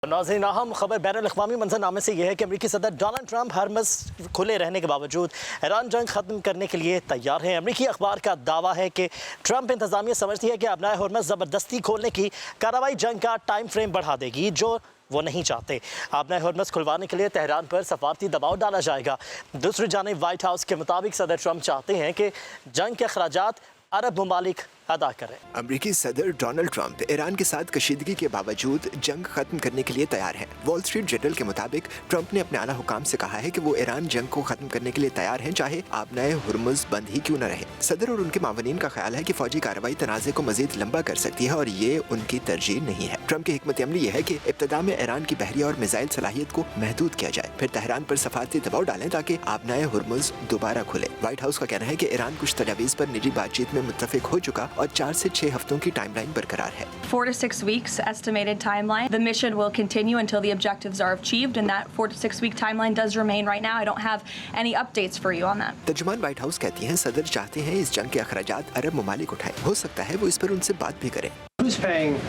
नाज़रीन, अहम खबर बैनुल-अक़वामी मंज़रनामे से यह है कि अमरीकी सदर डोनाल्ड ट्रंप हरमुज़ खुले रहने के बावजूद ईरान जंग ख़त्म करने के लिए तैयार हैं। अमरीकी अखबार का दावा है कि ट्रंप इंतज़ामिया समझती है कि अपना हरमुज़ ज़बरदस्ती खोलने की कार्रवाई जंग का टाइम फ्रेम बढ़ा देगी, जो वो नहीं चाहते। अपना हरमुज़ खुलवाने के लिए तेहरान पर सफारती दबाव डाला जाएगा। दूसरी जानिब वाइट हाउस के मुताबिक सदर ट्रंप चाहते हैं कि जंग के अखराजात अरब ममालिक अदा करें। अमरीकी सदर डोनाल्ड ट्रंप ईरान के साथ कशीदगी के बावजूद जंग खत्म करने के लिए तैयार हैं। वॉल स्ट्रीट जर्नल के मुताबिक ट्रंप ने अपने आला हुकाम से कहा है कि वो ईरान जंग को खत्म करने के लिए तैयार हैं, चाहे आबनाए हुर्मुज़ बंद ही क्यों न रहे। सदर और उनके मावनीन का ख्याल है कि फौजी कार्रवाई तनाज़े को मजीद लंबा कर सकती है और ये उनकी तरजीह नहीं है। ट्रंप की हिकमत अमली ये है कि इब्तदा में ईरान की बहरिया और मिसाइल सलाहियत को महदूद किया जाए, फिर तेहरान पर सफारती दबाव डालें ताकि आबनाए हुर्मुज़ दोबारा खुले। व्हाइट हाउस का कहना है कि ईरान कुछ तजावीज़ पर निजी बातचीत में मुत्तफिक हो चुका और 4 से 6 हफ्तों की टाइमलाइन बरकरार है। 4 to 6 weeks estimated timeline. The mission will continue until the objectives are achieved, and that 4 to 6 week timeline does remain right now. I don't have any updates for you on that. तर्जुमान White House कहती हैं सदर चाहते हैं इस जंग के अखराजात अरब ममालिक उठाएं। हो सकता है वो इस पर उनसे बात भी करें। Who's paying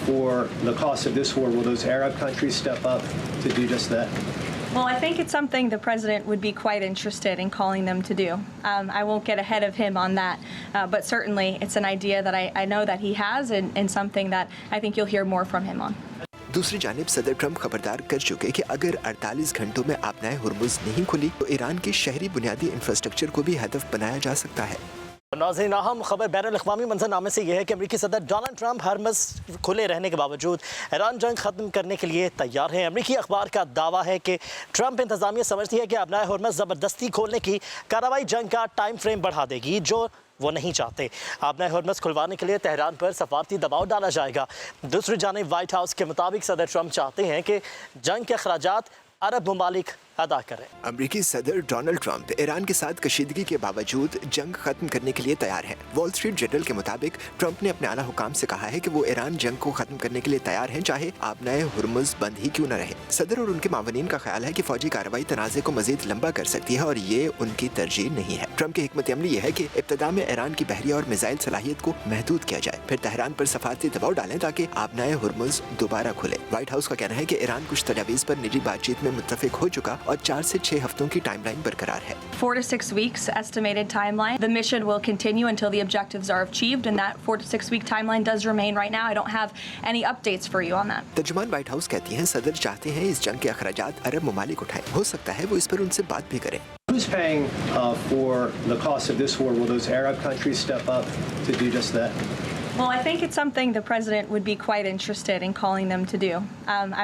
for the cost of this war? Will those Arab countries step up to do just that? Well, I think it's something the president would be quite interested in calling them to do. I won't get ahead of him on that, but certainly it's an idea that I know that he has, and something that I think you'll hear more from him on. दूसरी जानिब सदर Trump खबरदार कर चुके कि अगर 48 घंटों में आबनाए हुर्मुज़ नहीं खुली तो ईरान के शहरी बुनियादी इंफ्रास्ट्रक्चर को भी हदफ बनाया जा सकता है। नाज़रीन, अहम खबर बैनुल-अक़वामी मंज़रनामे से यह है कि अमरीकी सदर डोनाल्ड ट्रंप हरमुज़ खुले रहने के बावजूद ईरान जंग ख़त्म करने के लिए तैयार हैं। अमरीकी अखबार का दावा है कि ट्रंप इंतज़ामिया समझती है कि अपना हरमुज़ ज़बरदस्ती खोलने की कार्रवाई जंग का टाइम फ्रेम बढ़ा देगी, जो वो नहीं चाहते। अपना हरमुज़ खुलवाने के लिए तेहरान पर सफारती दबाव डाला जाएगा। दूसरी जानिब वाइट हाउस के मुताबिक सदर ट्रंप चाहते हैं कि जंग के अखराजात अरब ममालिक अदा करें। अमरीकी सदर डोनाल्ड ट्रंप ईरान के साथ कशीदगी के बावजूद जंग खत्म करने के लिए तैयार हैं। वॉल स्ट्रीट जर्नल के मुताबिक ट्रंप ने अपने आला हुकाम से कहा है कि वो ईरान जंग को खत्म करने के लिए तैयार हैं, चाहे आबनाए हुर्मुज़ बंद ही क्यों न रहे। सदर और उनके मावनीन का ख्याल है कि फौजी कार्रवाई तनाज़े को मजीद लंबा कर सकती है और ये उनकी तरजीह नहीं है। ट्रंप की हिकमत अमली ये है कि इब्तदा में ईरान की बहरिया और मिसाइल सलाहियत को महदूद किया जाए, फिर तेहरान पर सफारती दबाव डालें ताकि आबनाए हुर्मुज़ दोबारा खुले। व्हाइट हाउस का कहना है कि ईरान कुछ तजावीज़ पर निजी बातचीत में मुत्तफिक हो चुका और 4 से 6 हफ्तों की टाइमलाइन बरकरार है। 4 to 6 weeks estimated timeline. The mission will continue until the objectives are achieved, and that 4 to 6 week timeline does remain right now. I don't have any updates for you on that. तर्जुमान White House कहती हैं सदर चाहते हैं इस जंग के अखराजात अरब ममालिक उठाएं। हो सकता है वो इस पर उनसे बात भी करें। Who's paying for the cost of this war? Will those Arab countries step up to do just that? Well, I think it's something the president would be quite interested in calling them to do.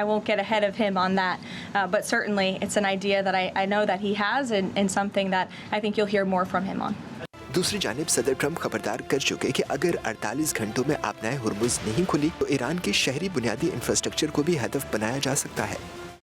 I won't get ahead of him on that, but certainly it's an idea that I know that he has, and something that I think you'll hear more from him on. दूसरी जानिब सदर Trump खबरदार कर चुके कि अगर 48 घंटों में आबनाए हुर्मुज़ नहीं खुली तो ईरान के शहरी बुनियादी इंफ्रास्ट्रक्चर को भी हदफ बनाया जा सकता है।